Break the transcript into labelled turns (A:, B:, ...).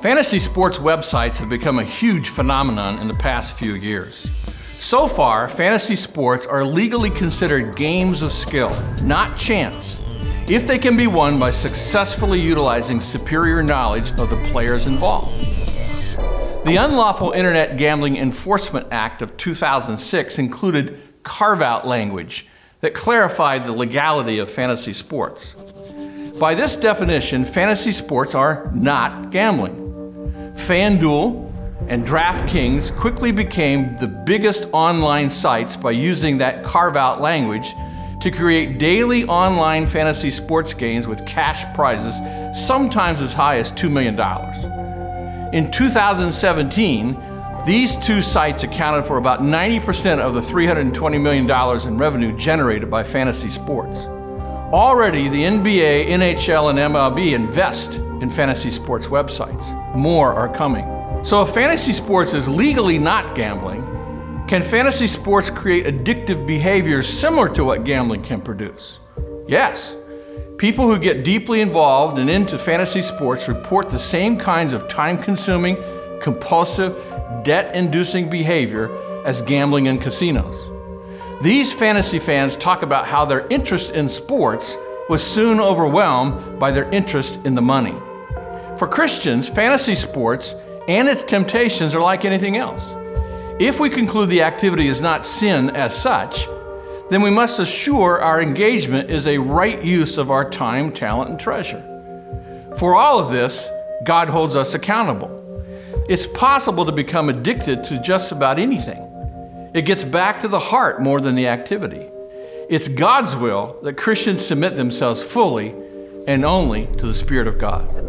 A: Fantasy sports websites have become a huge phenomenon in the past few years. So far, fantasy sports are legally considered games of skill, not chance, if they can be won by successfully utilizing superior knowledge of the players involved. The Unlawful Internet Gambling Enforcement Act of 2006 included carve-out language that clarified the legality of fantasy sports. By this definition, fantasy sports are not gambling. FanDuel and Draftkings quickly became the biggest online sites by using that carve-out language to create daily online fantasy sports games with cash prizes, sometimes as high as $2 million. In 2017, these two sites accounted for about 90% of the $320 million in revenue generated by fantasy sports. Already, the NBA, NHL, and MLB invest in fantasy sports websites. More are coming. So if fantasy sports is legally not gambling, can fantasy sports create addictive behaviors similar to what gambling can produce? Yes. People who get deeply involved and into fantasy sports report the same kinds of time-consuming, compulsive, debt-inducing behavior as gambling in casinos. These fantasy fans talk about how their interest in sports was soon overwhelmed by their interest in the money. For Christians, fantasy sports and its temptations are like anything else. If we conclude the activity is not sin as such, then we must assure our engagement is a right use of our time, talent, and treasure. For all of this, God holds us accountable. It's possible to become addicted to just about anything. It gets back to the heart more than the activity. It's God's will that Christians submit themselves fully and only to the Spirit of God.